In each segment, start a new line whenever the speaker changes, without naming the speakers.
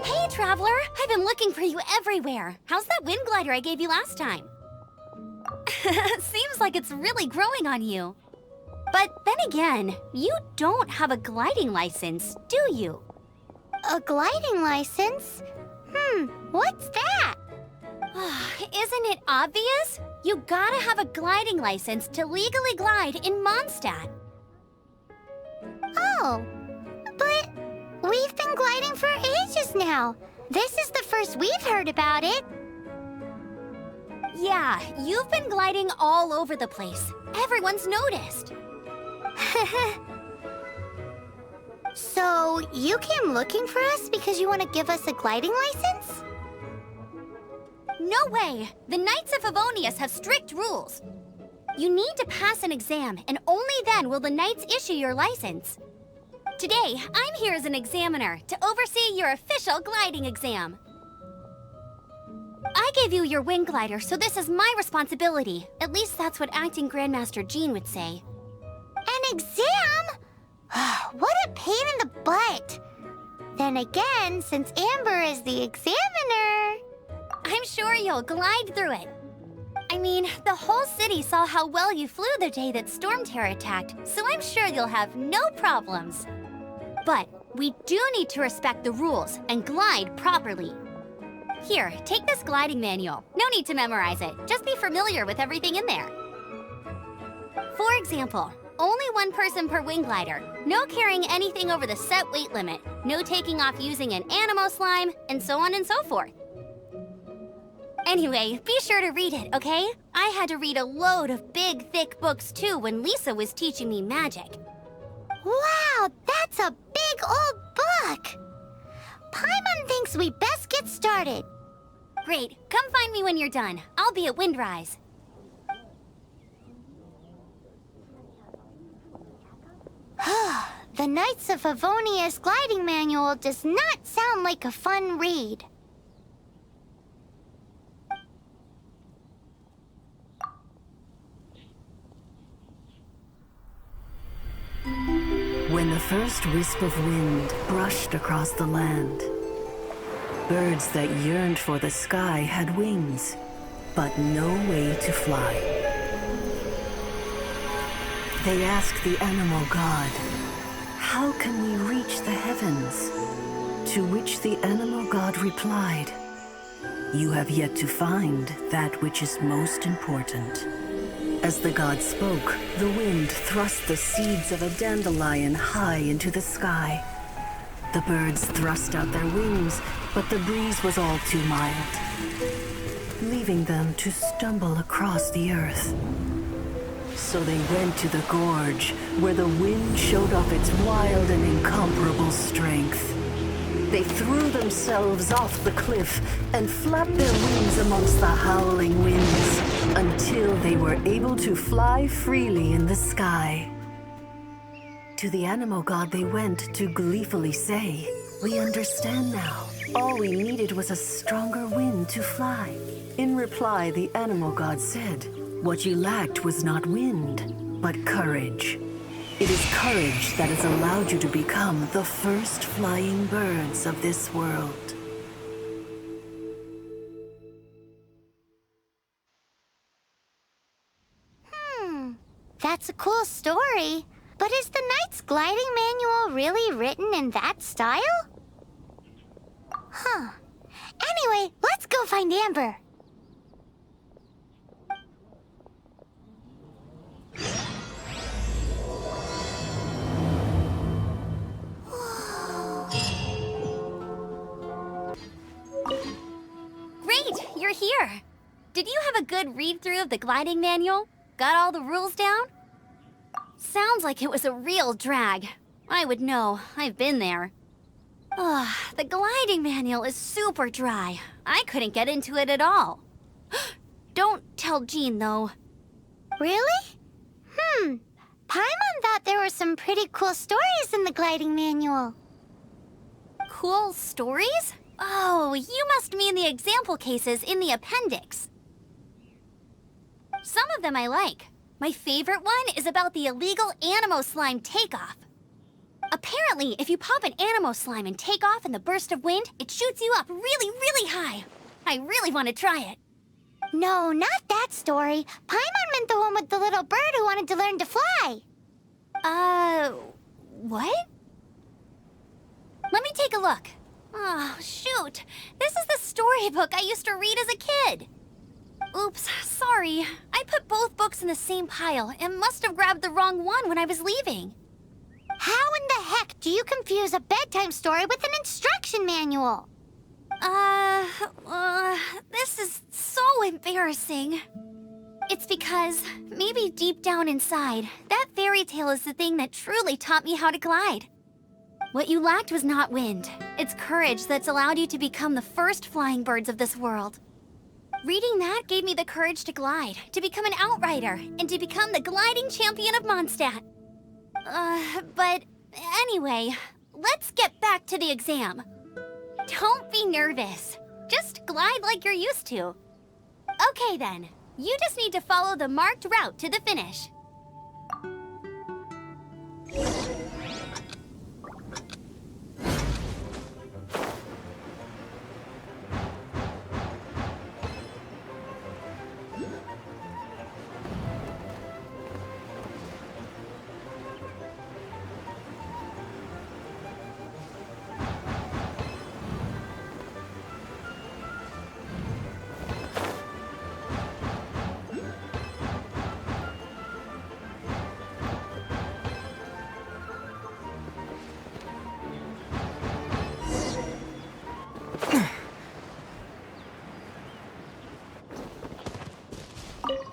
Hey, Traveler! I've been looking for you everywhere. How's that wind glider I gave you last time? Seems like it's really growing on you. But then again, you don't have a gliding license, do you?
A gliding license? What's that?
Isn't it obvious? You gotta have a gliding license to legally glide in Mondstadt.
Oh, but we've been gliding for ages now. This is the first we've heard about it.
Yeah, you've been gliding all over the place. Everyone's noticed.
So, you came looking for us because you want to give us a gliding license?
No way! The Knights of Favonius have strict rules. You need to pass an exam, and only then will the Knights issue your license. Today, I'm here as an examiner to oversee your official gliding exam. I gave you your wing glider, so this is my responsibility. At least that's what Acting Grandmaster Jean would say.
An exam? What a pain in the butt. Then again, since Amber is the examiner...
I'm sure you'll glide through it. I mean, the whole city saw how well you flew the day that Storm Terror attacked, so I'm sure you'll have no problems. But we do need to respect the rules and glide properly. Here, take this gliding manual. No need to memorize it. Just be familiar with everything in there. For example, only one person per wing glider. No carrying anything over the set weight limit. No taking off using an animo slime, and so on and so forth. Anyway, be sure to read it, okay? I had to read a load of big, thick books too when Lisa was teaching me magic.
Wow, that's a big old book! Paimon thinks we best get started.
Great, come find me when you're done. I'll be at Windrise.
The Knights of Favonius gliding manual does not sound like a fun read.
When the first wisp of wind brushed across the land, birds that yearned for the sky had wings, but no way to fly. They asked the animal god, "How can we reach the heavens?" To which the animal god replied, "You have yet to find that which is most important." As the god spoke, the wind thrust the seeds of a dandelion high into the sky. The birds thrust out their wings, but the breeze was all too mild, leaving them to stumble across the earth. So they went to the gorge, where the wind showed off its wild and incomparable strength. They threw themselves off the cliff and flapped their wings amongst the howling winds until they were able to fly freely in the sky. To the animal god they went to gleefully say, "We understand now. All we needed was a stronger wind to fly." In reply, the animal god said, "What you lacked was not wind, but courage. It is courage that has allowed you to become the first flying birds of this world."
That's a cool story. But is the Knight's gliding manual really written in that style? Anyway, let's go find Amber.
Great, you're here. Did you have a good read-through of the gliding manual? Got all the rules down? Sounds like it was a real drag. I would know. I've been there. The gliding manual is super dry. I couldn't get into it at all. Don't tell Jean, though.
Really? Paimon thought there were some pretty cool stories in the gliding manual.
Cool stories? Oh, you must mean the example cases in the appendix. Some of them I like. My favorite one is about the illegal animo slime takeoff. Apparently, if you pop an Animo slime and take off in the burst of wind, it shoots you up really, really high. I really want to try it.
No, not that story. Paimon meant the one with the little bird who wanted to learn to fly.
What? Let me take a look. Oh, shoot. This is the storybook I used to read as a kid. Oops, sorry. I put both books in the same pile and must have grabbed the wrong one when I was leaving.
How in the heck do you confuse a bedtime story with an instruction manual?
This is so embarrassing. It's because, maybe deep down inside, that fairy tale is the thing that truly taught me how to glide. What you lacked was not wind. It's courage that's allowed you to become the first flying birds of this world. Reading that gave me the courage to glide, to become an outrider, and to become the gliding champion of Mondstadt. But anyway, let's get back to the exam. Don't be nervous. Just glide like you're used to. Okay then, you just need to follow the marked route to the finish.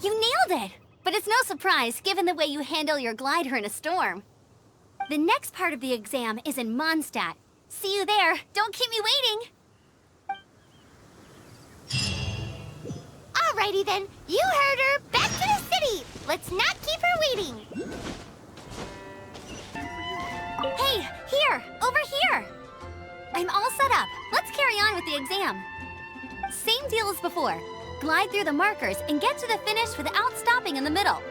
You nailed it! But it's no surprise, given the way you handle your glider in a storm. The next part of the exam is in Mondstadt. See you there. Don't keep me waiting!
Alrighty then, you heard her. Back to the city. Let's not keep her waiting.
Hey, here! Over here! I'm all set up. Let's carry on with the exam. Same deal as before. Glide through the markers and get to the finish without stopping in the middle.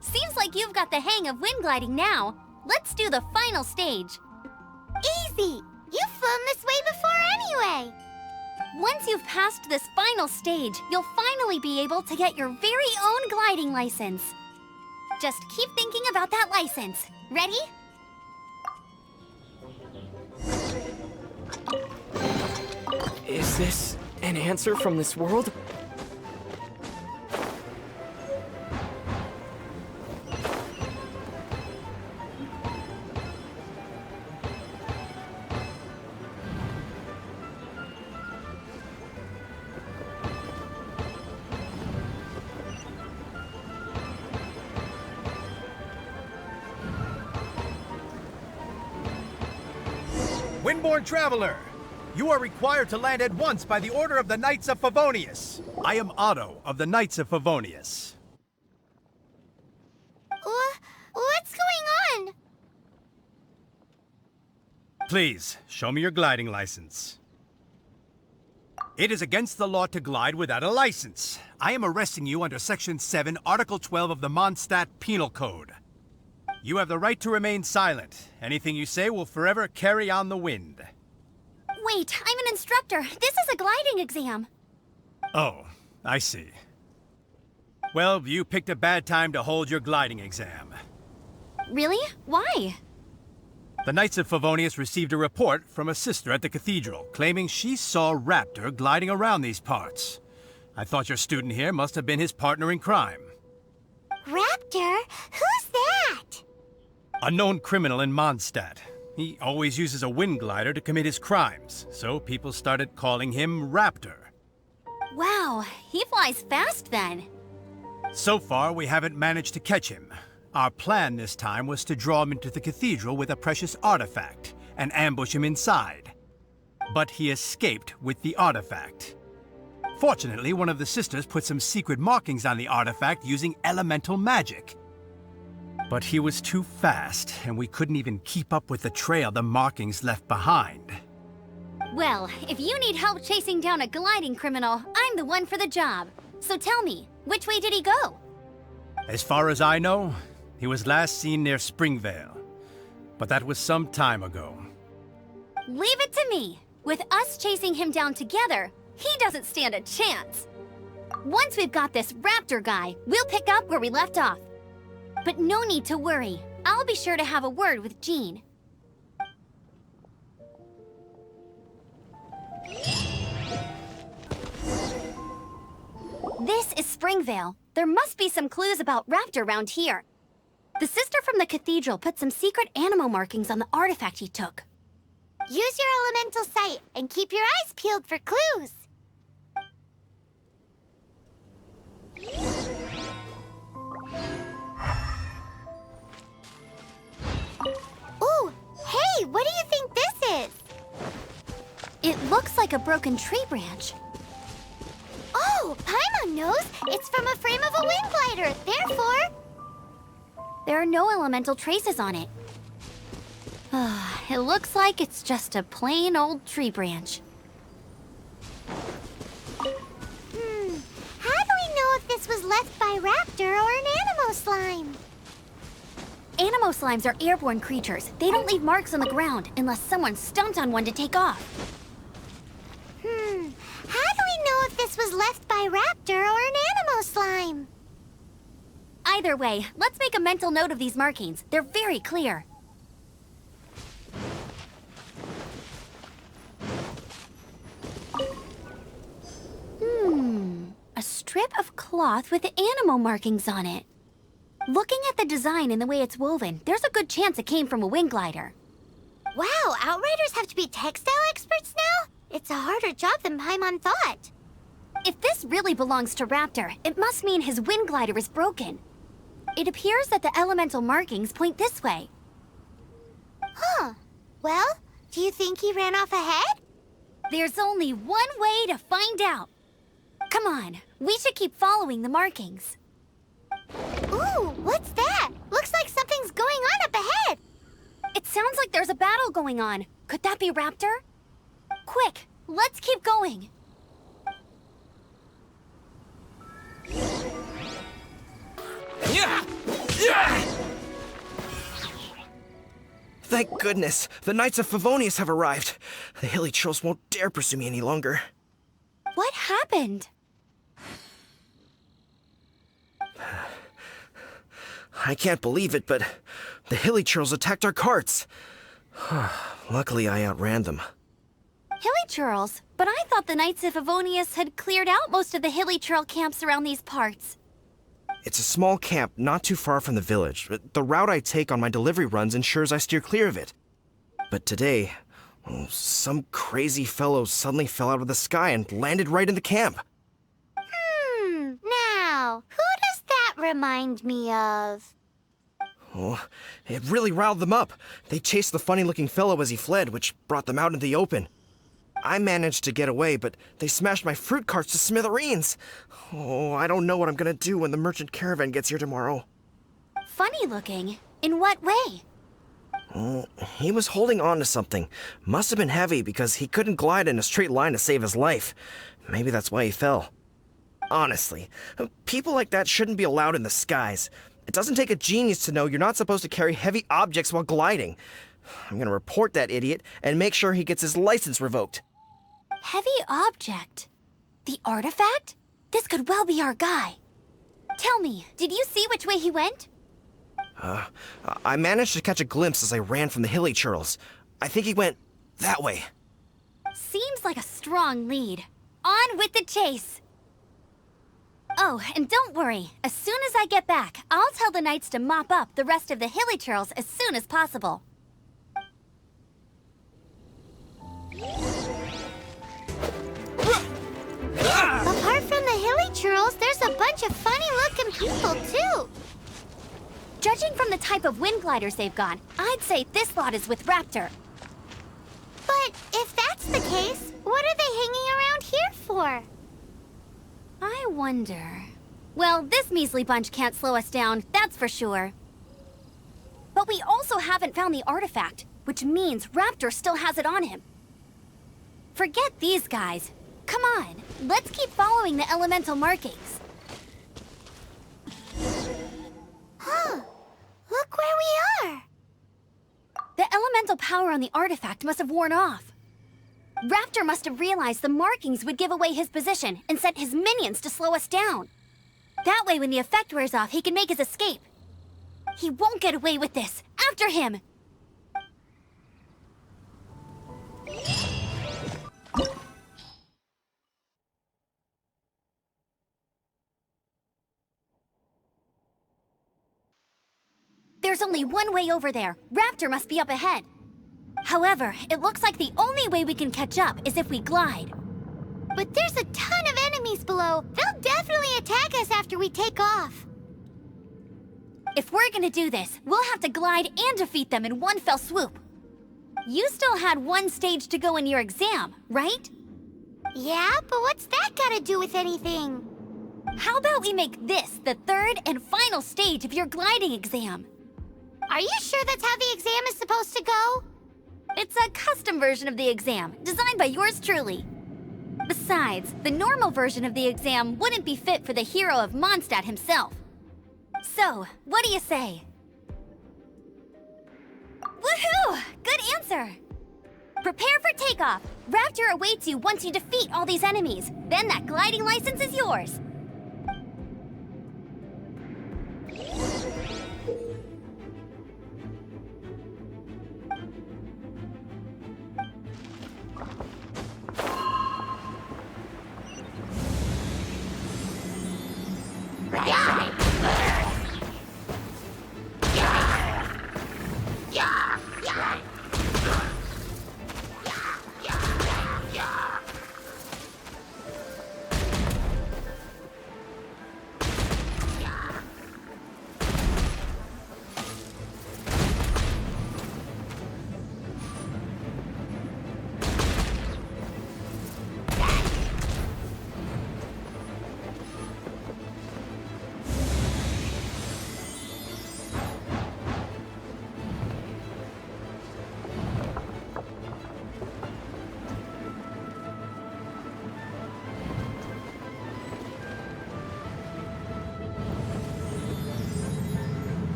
Seems like you've got the hang of wind gliding now. Let's do the final stage.
Easy. You've flown this way before anyway.
Once you've passed this final stage, you'll finally be able to get your very own gliding license. Just keep thinking about that license. Ready?
Is this an answer from this world?
Windborne traveler, you are required to land at once by the order of the Knights of Favonius. I am Otto of the Knights of Favonius.
What's going on?
Please, show me your gliding license. It is against the law to glide without a license. I am arresting you under Section 7, Article 12 of the Mondstadt Penal Code. You have the right to remain silent. Anything you say will forever carry on the wind.
Wait, I'm an instructor. This is a gliding exam.
Oh, I see. Well, you picked a bad time to hold your gliding exam.
Really? Why?
The Knights of Favonius received a report from a sister at the cathedral claiming she saw Raptor gliding around these parts. I thought your student here must have been his partner in crime.
Raptor? Who's that?
A known criminal in Mondstadt. He always uses a wind glider to commit his crimes, so people started calling him Raptor.
Wow, he flies fast then.
So far, we haven't managed to catch him. Our plan this time was to draw him into the cathedral with a precious artifact and ambush him inside. But he escaped with the artifact. Fortunately, one of the sisters put some secret markings on the artifact using elemental magic. But he was too fast, and we couldn't even keep up with the trail the markings left behind.
Well, if you need help chasing down a gliding criminal, I'm the one for the job. So tell me, which way did he go?
As far as I know, he was last seen near Springvale. But that was some time ago.
Leave it to me. With us chasing him down together, he doesn't stand a chance. Once we've got this raptor guy, we'll pick up where we left off. But no need to worry. I'll be sure to have a word with Jean. This is Springvale. There must be some clues about raptor around here. The sister from the cathedral put some secret animal markings on the artifact he took.
Use your elemental sight and keep your eyes peeled for clues. Ooh, hey, what do you think this is?
It looks like a broken tree branch.
Oh, Paimon knows. It's from a frame of a wind glider. Therefore,
There are no elemental traces on it. It looks like it's just a plain old tree branch.
how do we know if this was left by raptor or an animo slime?
Animo slimes are airborne creatures. They don't leave marks on the ground unless someone stomped on one to take off.
How do we know if this was left by raptor or an animo slime?
Either way, let's make a mental note of these markings. They're very clear. A strip of cloth with animal markings on it. Looking at the design and the way it's woven, there's a good chance it came from a wind glider.
Wow, Outriders have to be textile experts now? It's a harder job than Paimon thought.
If this really belongs to Raptor, it must mean his wind glider is broken. It appears that the elemental markings point this way.
Huh. Well, do you think he ran off ahead?
There's only one way to find out. Come on, we should keep following the markings.
Ooh, what's that? Looks like something's going on up ahead.
It sounds like there's a battle going on. Could that be Raptor? Quick, let's keep going.
Yeah! Yeah! Thank goodness, the Knights of Favonius have arrived. The hilly trolls won't dare pursue me any longer.
What happened?
I can't believe it, but the hilly trolls attacked our carts. Luckily, I outran them.
Hilly Churls? But I thought the Knights of Favonius had cleared out most of the Hilly Churl camps around these parts.
It's a small camp not too far from the village. The route I take on my delivery runs ensures I steer clear of it. But today, some crazy fellow suddenly fell out of the sky and landed right in the camp.
Now, who does that remind me of?
Oh, it really riled them up. They chased the funny-looking fellow as he fled, which brought them out into the open. I managed to get away, but they smashed my fruit carts to smithereens. Oh, I don't know what I'm gonna do when the merchant caravan gets here tomorrow.
Funny looking? In what way?
Oh, he was holding on to something. Must have been heavy because he couldn't glide in a straight line to save his life. Maybe that's why he fell. Honestly, people like that shouldn't be allowed in the skies. It doesn't take a genius to know you're not supposed to carry heavy objects while gliding. I'm gonna report that idiot and make sure he gets his license revoked.
Heavy object? The artifact? This could well be our guy. Tell me, did you see which way he went?
I managed to catch a glimpse as I ran from the hilly churls. I think he went that way.
Seems like a strong lead. On with the chase! Oh, and don't worry. As soon as I get back, I'll tell the knights to mop up the rest of the hilly churls as soon as possible.
Apart from the hilly churls, there's a bunch of funny-looking people, too.
Judging from the type of wind gliders they've got, I'd say this lot is with Raptor.
But if that's the case, what are they hanging around here for?
I wonder... Well, this measly bunch can't slow us down, that's for sure. But we also haven't found the artifact, which means Raptor still has it on him. Forget these guys. Come on, let's keep following the elemental markings.
Huh. Look where we are.
The elemental power on the artifact must have worn off. Raptor must have realized the markings would give away his position and sent his minions to slow us down. That way, when the effect wears off, he can make his escape. He won't get away with this. After him! There's only one way over there. Raptor must be up ahead. However, it looks like the only way we can catch up is if we glide.
But there's a ton of enemies below. They'll definitely attack us after we take off.
If we're gonna do this, we'll have to glide and defeat them in one fell swoop. You still had one stage to go in your exam, right?
Yeah, but what's that gotta do with anything?
How about we make this the third and final stage of your gliding exam?
Are you sure that's how the exam is supposed to go?
It's a custom version of the exam, designed by yours truly. Besides, the normal version of the exam wouldn't be fit for the hero of Mondstadt himself. So, what do you say? Woohoo! Good answer! Prepare for takeoff. Raptor awaits you once you defeat all these enemies. Then that gliding license is yours.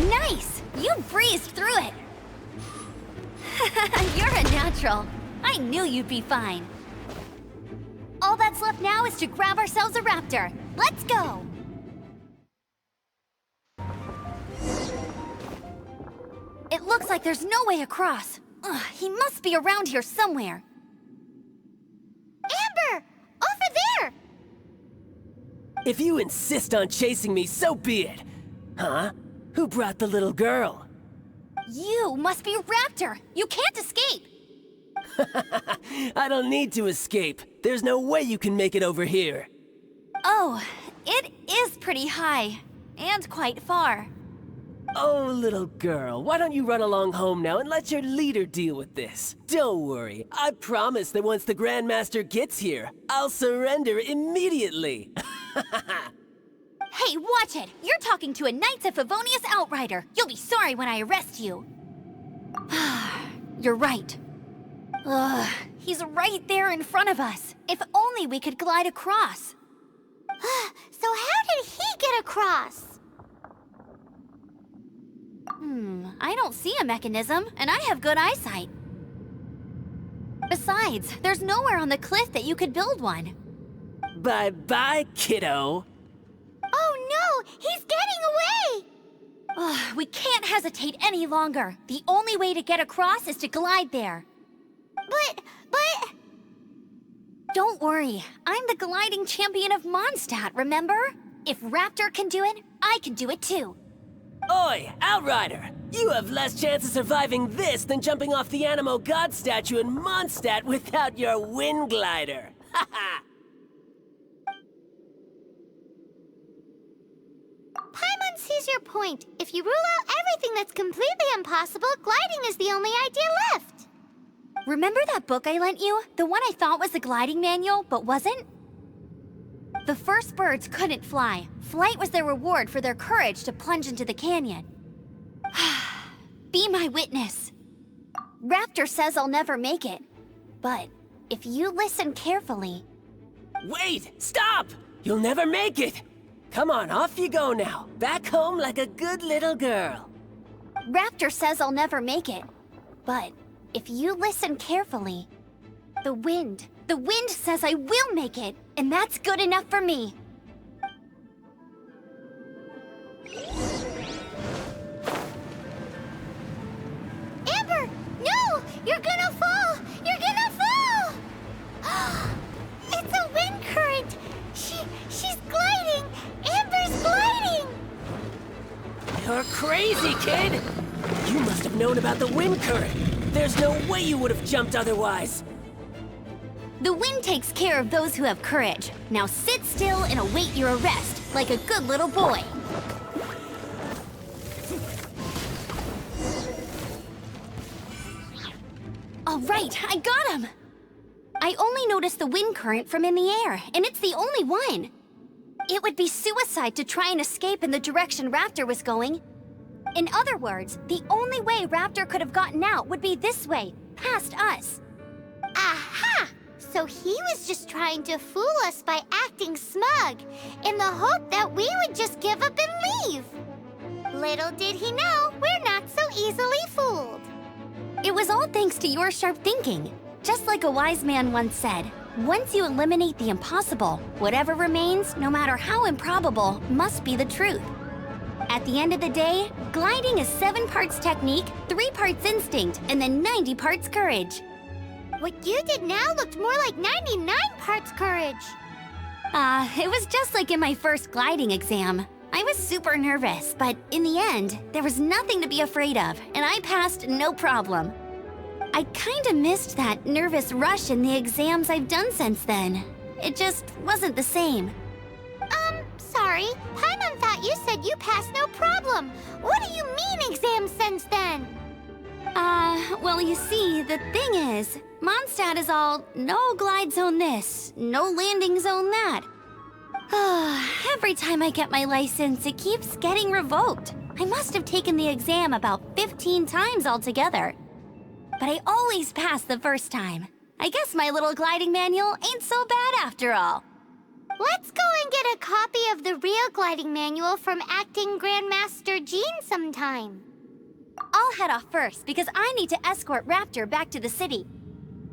Nice! You breezed through it! You're a natural. I knew you'd be fine. All that's left now is to grab ourselves a raptor. Let's go! It looks like there's no way across. Ugh, he must be around here somewhere.
Amber! Over there!
If you insist on chasing me, so be it. Huh? Who brought the little girl?
You must be a raptor. You can't escape.
I don't need to escape. There's no way you can make it over here.
Oh, it is pretty high. And quite far.
Oh, little girl, why don't you run along home now and let your leader deal with this? Don't worry, I promise that once the Grandmaster gets here, I'll surrender immediately.
Hey, watch it! You're talking to a Knights of Favonius outrider. You'll be sorry when I arrest you. You're right. Ugh, he's right there in front of us. If only we could glide across.
So how did he get across?
I don't see a mechanism, and I have good eyesight. Besides, there's nowhere on the cliff that you could build one.
Bye-bye, kiddo.
Oh no! He's getting away!
Ugh, we can't hesitate any longer. The only way to get across is to glide there.
But...
Don't worry, I'm the gliding champion of Mondstadt, remember? If Raptor can do it, I can do it too.
Oi, Outrider! You have less chance of surviving this than jumping off the Animo God statue in Mondstadt without your wind glider. Haha!
Paimon sees your point. If you rule out everything that's completely impossible, gliding is the only idea left.
Remember that book I lent you? The one I thought was the gliding manual, but wasn't? The first birds couldn't fly. Flight was their reward for their courage to plunge into the canyon. Be my witness. Raptor says I'll never make it. But if you listen carefully...
Wait! Stop! You'll never make it! Come on, off you go now. Back home like a good little girl.
Raptor says I'll never make it. But if you listen carefully... The wind says I will make it, and that's good enough for me.
Amber! No! You're gonna fall! You're gonna fall! It's a wind current! She's gliding! Amber's gliding!
You're crazy, kid! You must have known about the wind current. There's no way you would have jumped otherwise.
The wind takes care of those who have courage. Now sit still and await your arrest, like a good little boy. All right, I got him! I only noticed the wind current from in the air, and it's the only one. It would be suicide to try and escape in the direction Raptor was going. In other words, the only way Raptor could have gotten out would be this way, past us.
Aha! So he was just trying to fool us by acting smug, in the hope that we would just give up and leave. Little did he know, we're not so easily fooled.
It was all thanks to your sharp thinking. Just like a wise man once said, once you eliminate the impossible, whatever remains, no matter how improbable, must be the truth. At the end of the day, gliding is 7 parts technique, 3 parts instinct, and then 90 parts courage.
What you did now looked more like 99 parts courage.
It was just like in my first gliding exam. I was super nervous, but in the end, there was nothing to be afraid of, and I passed no problem. I kinda missed that nervous rush in the exams I've done since then. It just wasn't the same.
Sorry. Paimon thought you said you passed no problem. What do you mean exams since then?
Well, you see, the thing is, Mondstadt is all no glide zone this, no landing zone that. Every time I get my license, it keeps getting revoked. I must have taken the exam about 15 times altogether. But I always pass the first time. I guess my little gliding manual ain't so bad after all.
Let's go and get a copy of the real gliding manual from Acting Grandmaster Jean sometime.
I'll head off first because I need to escort Raptor back to the city.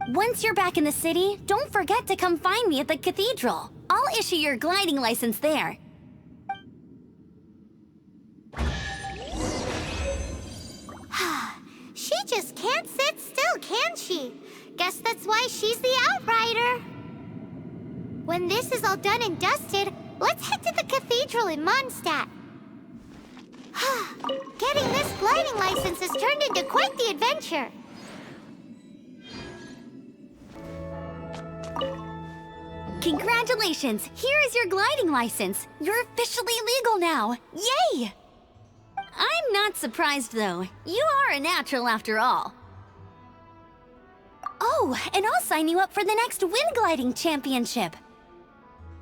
Once you're back in the city, don't forget to come find me at the cathedral. I'll issue your gliding license there.
She just can't sit still, can she? Guess that's why she's the Outrider. When this is all done and dusted, let's head to the cathedral in Mondstadt. Getting this gliding license has turned into quite the adventure.
Congratulations! Here is your gliding license. You're officially legal now. Yay! I'm not surprised, though. You are a natural after all. Oh, and I'll sign you up for the next wind gliding championship.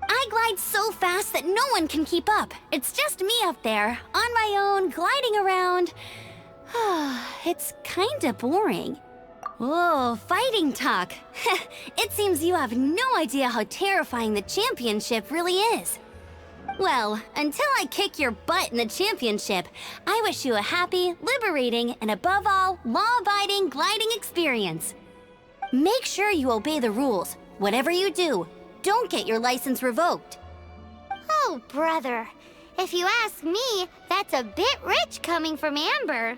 I glide so fast that no one can keep up. It's just me up there, on my own, gliding around. It's kinda boring. Whoa, fighting talk. It seems you have no idea how terrifying the championship really is. Well, until I kick your butt in the championship, I wish you a happy, liberating, and above all, law-abiding gliding experience. Make sure you obey the rules. Whatever you do, don't get your license revoked.
Oh, brother. If you ask me, that's a bit rich coming from Amber.